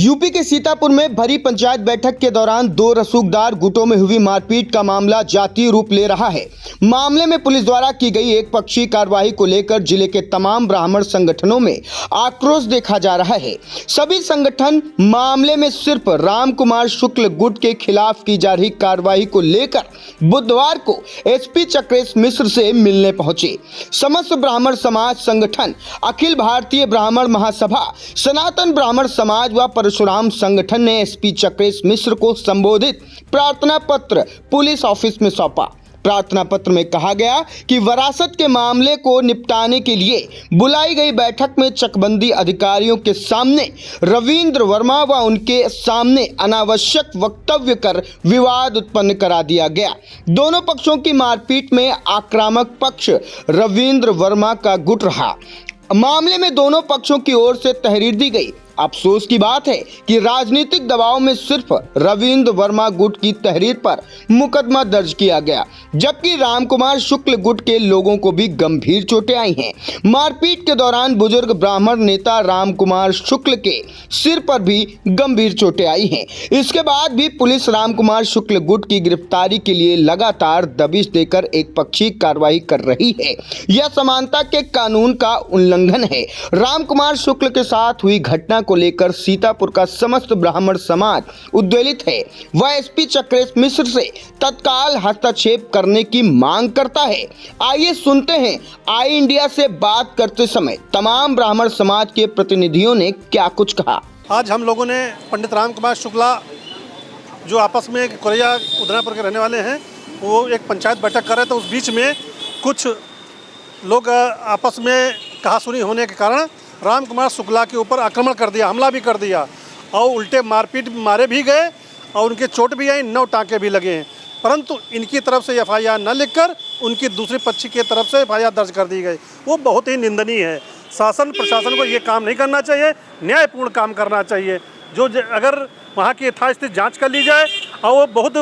UP के सीतापुर में भरी पंचायत बैठक के दौरान दो रसूखदार गुटों में हुई मारपीट का मामला जातीय रूप ले रहा है। मामले में पुलिस द्वारा की गई एक पक्षीय कार्रवाई को लेकर जिले के तमाम ब्राह्मण संगठनों में आक्रोश देखा जा रहा है। सभी संगठन मामले में सिर्फ राम कुमार शुक्ल गुट के खिलाफ की जा रही कार्रवाई को लेकर बुधवार को एसपी चक्रेश मिश्र से मिलने पहुंचे। समस्त ब्राह्मण समाज संगठन, अखिल भारतीय ब्राह्मण महासभा, सनातन ब्राह्मण समाज व परशुराम संगठन ने एसपी चक्रेश मिश्र को संबोधित प्रार्थना पत्र पुलिस ऑफिस में सौंपा। प्रार्थना पत्र में कहा गया कि वरासत के मामले को निपटाने के लिए बुलाई गई बैठक में चकबंदी अधिकारियों के सामने रविंद्र वर्मा व उनके सामने अनावश्यक वक्तव्य कर विवाद उत्पन्न करा दिया गया। दोनों पक्षों की मारपीट में आक्रामक पक्ष रविंद्र वर्मा का गुट रहा। मामले में दोनों पक्षों की ओर से तहरीर दी गई। अफसोस की बात है कि राजनीतिक दबाव में सिर्फ रविंद्र वर्मा गुट की तहरीर पर मुकदमा दर्ज किया गया, जबकि रामकुमार शुक्ल गुट के लोगों को भी गंभीर चोटें आई हैं। मारपीट के दौरान बुजुर्ग ब्राह्मण नेता रामकुमार शुक्ल के सिर पर भी गंभीर चोटें आई हैं। इसके बाद भी पुलिस रामकुमार शुक्ल गुट की गिरफ्तारी के लिए लगातार दबिश देकर एक पक्षीय कार्रवाई कर रही है। यह समानता के कानून का उल्लंघन है। रामकुमार शुक्ल के साथ हुई घटना को लेकर सीतापुर का समस्त ब्राह्मण समाज उद्वेलित है। वह एसपी चक्रेश मिश्र से तत्काल हस्तक्षेप करने की मांग करता है। आइए सुनते हैं आई इंडिया से बात करते समय तमाम ब्राह्मण समाज के प्रतिनिधियों ने क्या कुछ कहा। आज हम लोगों ने पंडित राम कुमार शुक्ला जो आपस में कोरैया उदनापुर के रहने वाले हैं, वो एक पंचायत बैठक कर रहे थे। उस बीच में कुछ लोग आपस में कहासुनी होने के कारण राम कुमार शुक्ला के ऊपर आक्रमण कर दिया, हमला भी कर दिया और उल्टे मारपीट मारे भी गए और उनके चोट भी आई, 9 टाँके भी लगे हैं। परंतु इनकी तरफ से एफआईआर न लिखकर उनकी दूसरी पक्ष की तरफ से एफआईआर दर्ज कर दी गई। वो बहुत ही निंदनीय है। शासन प्रशासन को ये काम नहीं करना चाहिए, न्यायपूर्ण काम करना चाहिए। जो अगर वहाँ की यथास्थिति जाँच कर ली जाए और वो बहुत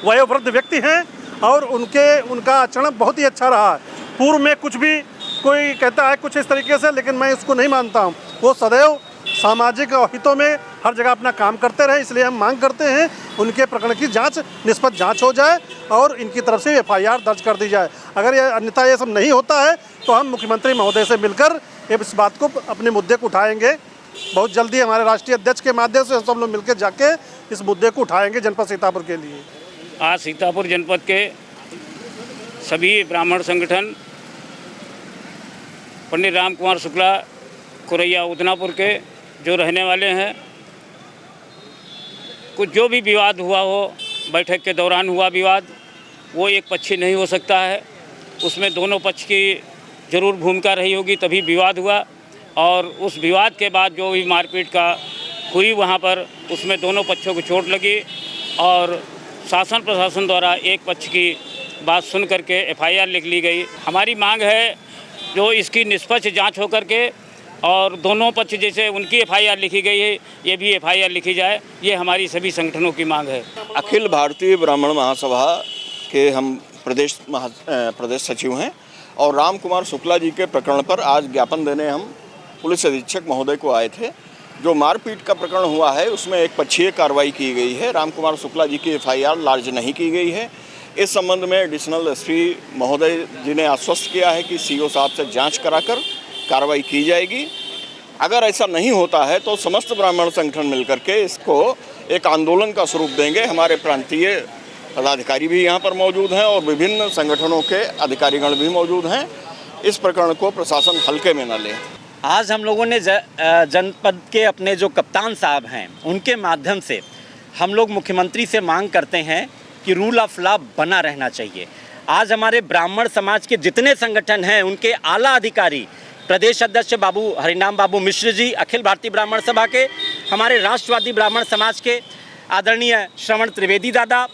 वयोवृद्ध व्यक्ति हैं और उनका आचरण बहुत ही अच्छा रहा। पूर्व में कुछ भी कोई कहता है कुछ इस तरीके से, लेकिन मैं इसको नहीं मानता हूँ। वो सदैव सामाजिक हितों में हर जगह अपना काम करते रहे। इसलिए हम मांग करते हैं उनके प्रकरण की जांच, निष्पक्ष जांच हो जाए और इनकी तरफ से एफआईआर दर्ज कर दी जाए। अगर ये अन्यथा ये सब नहीं होता है तो हम मुख्यमंत्री महोदय से मिलकर इस बात को, अपने मुद्दे को उठाएंगे। बहुत जल्दी हमारे राष्ट्रीय अध्यक्ष के माध्यम से सब लोग मिलकर जाके इस मुद्दे को उठाएंगे जनपद सीतापुर के लिए। आज सीतापुर जनपद के सभी ब्राह्मण संगठन पंडित राम कुमार शुक्ला कोरैया उदनापुर के जो रहने वाले हैं, कुछ जो भी विवाद हुआ हो, बैठक के दौरान हुआ विवाद, वो एक पक्षी नहीं हो सकता है। उसमें दोनों पक्ष की ज़रूर भूमिका रही होगी, तभी विवाद हुआ। और उस विवाद के बाद जो भी मारपीट का हुई वहाँ पर, उसमें दोनों पक्षों को चोट लगी और शासन प्रशासन द्वारा एक पक्ष की बात सुन करके एफआईआर लिख ली गई। हमारी मांग है जो इसकी निष्पक्ष जांच हो करके और दोनों पक्ष जैसे उनकी एफआईआर लिखी गई है, ये भी एफआईआर लिखी जाए। ये हमारी सभी संगठनों की मांग है। अखिल भारतीय ब्राह्मण महासभा के हम प्रदेश सचिव हैं और राम कुमार शुक्ला जी के प्रकरण पर आज ज्ञापन देने हम पुलिस अधीक्षक महोदय को आए थे। जो मारपीट का प्रकरण हुआ है उसमें एक पक्षीय कार्रवाई की गई है। राम कुमार शुक्ला जी की एफआईआर लार्ज नहीं की गई है। इस संबंध में एडिशनल एसपी महोदय जी ने आश्वस्त किया है कि सीओ साहब से जांच कराकर कार्रवाई की जाएगी। अगर ऐसा नहीं होता है तो समस्त ब्राह्मण संगठन मिलकर के इसको एक आंदोलन का स्वरूप देंगे। हमारे प्रांतीय पदाधिकारी भी यहाँ पर मौजूद हैं और विभिन्न संगठनों के अधिकारीगण भी मौजूद हैं। इस प्रकरण को प्रशासन हल्के में न ले। आज हम लोगों ने जनपद के अपने जो कप्तान साहब हैं उनके माध्यम से हम लोग मुख्यमंत्री से मांग करते हैं कि रूल ऑफ लॉ बना रहना चाहिए। आज हमारे ब्राह्मण समाज के जितने संगठन हैं उनके आला अधिकारी, प्रदेश अध्यक्ष बाबू हरिनाम बाबू मिश्र जी, अखिल भारतीय ब्राह्मण सभा के, हमारे राष्ट्रवादी ब्राह्मण समाज के आदरणीय श्रवण त्रिवेदी दादा,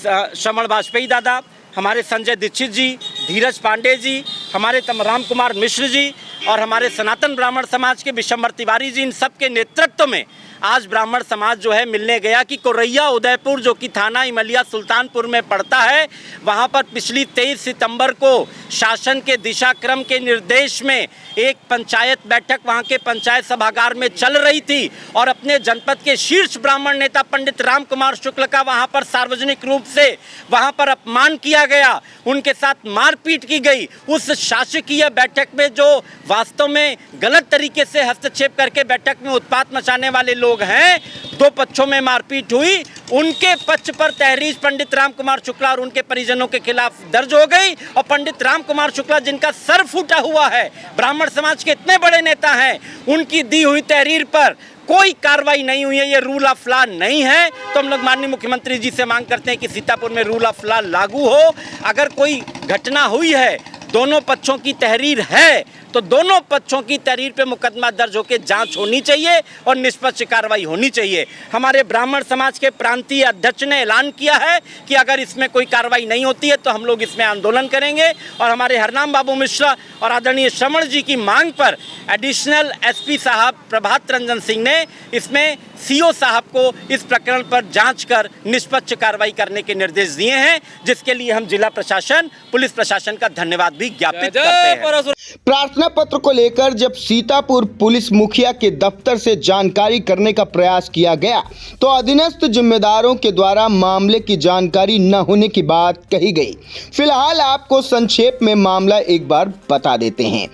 श्रवण वाजपेयी दादा, हमारे संजय दीक्षित जी, धीरज पांडे जी, हमारे राम कुमार मिश्र जी और हमारे सनातन ब्राह्मण समाज के विशंबर तिवारी जी, इन सब के नेतृत्व में आज ब्राह्मण समाज जो है मिलने गया कि कोरैया उदयपुर जो कि थाना इमलिया सुल्तानपुर में पड़ता है, वहाँ पर पिछली 23 सितंबर को शासन के दिशाक्रम के निर्देश में एक पंचायत बैठक वहाँ के पंचायत सभागार में चल रही थी और अपने जनपद के शीर्ष ब्राह्मण नेता पंडित राम कुमार शुक्ल का वहाँ पर सार्वजनिक रूप से वहाँ पर अपमान किया गया, उनके साथ मारपीट की गई। उस शासकीय बैठक में जो वास्तव में गलत तरीके से हस्तक्षेप करके बैठक में उत्पात मचाने वाले लोग हैं, दो पक्षों में मारपीट हुई, उनके पक्ष पर तहरीर पंडित राम कुमार शुक्ला और उनके परिजनों के खिलाफ दर्ज हो गई और पंडित राम कुमार शुक्ला जिनका सर फूटा हुआ है, ब्राह्मण समाज के इतने बड़े नेता हैं, उनकी दी हुई तहरीर पर कोई कार्रवाई नहीं हुई है। ये रूल ऑफ लॉ नहीं है। तो हम लोग माननीय मुख्यमंत्री जी से मांग करते हैं कि सीतापुर में रूल ऑफ लॉ लागू हो। अगर कोई घटना हुई है, दोनों पक्षों की तहरीर है, तो दोनों पक्षों की तहरीर पे मुकदमा दर्ज होकर जांच होनी चाहिए और निष्पक्ष कार्रवाई होनी चाहिए। हमारे ब्राह्मण समाज के प्रांतीय अध्यक्ष ने ऐलान किया है कि अगर इसमें कोई कार्रवाई नहीं होती है तो हम लोग इसमें आंदोलन करेंगे और हमारे हरनाम बाबू मिश्रा और आदरणीय श्रवण जी की मांग पर एडिशनल एसपी साहब प्रभात रंजन सिंह ने इसमें सीओ साहब को इस प्रकरण पर जांच कर निष्पक्ष कार्रवाई करने के निर्देश दिए हैं, जिसके लिए हम जिला प्रशासन, पुलिस प्रशासन का धन्यवाद भी ज्ञापित करते हैं। प्रार्थना पत्र को लेकर जब सीतापुर पुलिस मुखिया के दफ्तर से जानकारी करने का प्रयास किया गया तो अधीनस्थ जिम्मेदारों के द्वारा मामले की जानकारी न होने की बात कही गई। फिलहाल आपको संक्षेप में मामला एक बार बता देते हैं।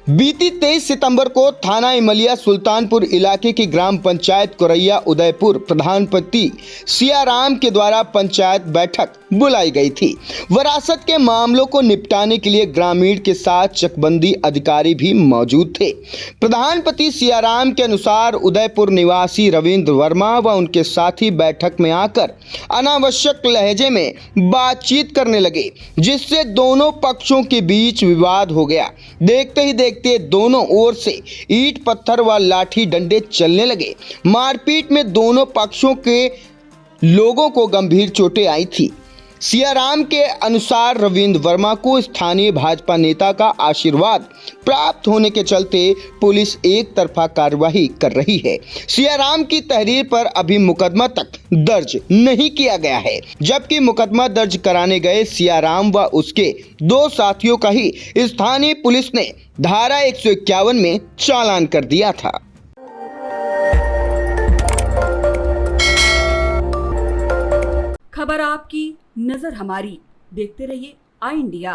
बीती 23 सितंबर को थाना इमलिया सुल्तानपुर इलाके की ग्राम पंचायत कोरैया उदयपुर प्रधानपति सियाराम के द्वारा पंचायत बैठक बुलाई गई थी। विरासत के मामलों को निपटाने के लिए ग्रामीण के साथ चकबंदी अधिकारी भी मौजूद थे। प्रधानपति सियाराम के अनुसार उदयपुर निवासी रविंद्र वर्मा व उनके साथी बैठक में आकर अनावश्यक लहजे में बातचीत करने लगे, जिससे दोनों पक्षों के बीच विवाद हो गया। देखते ही देखते दोनों ओर से ईंट पत्थर व लाठी डंडे चलने लगे। मारपीट में दोनों पक्षों के लोगों को गंभीर चोटें आई थी। सियाराम के अनुसार रविंद्र वर्मा को स्थानीय भाजपा नेता का आशीर्वाद प्राप्त होने के चलते पुलिस एक तरफा कार्रवाई कर रही है। सियाराम की तहरीर पर अभी मुकदमा तक दर्ज नहीं किया गया है, जबकि मुकदमा दर्ज कराने गए सियाराम व उसके दो साथियों का ही स्थानीय पुलिस ने धारा 151 में चालान कर दिया था। खबर आपकी, नजर हमारी। देखते रहिए आई इंडिया।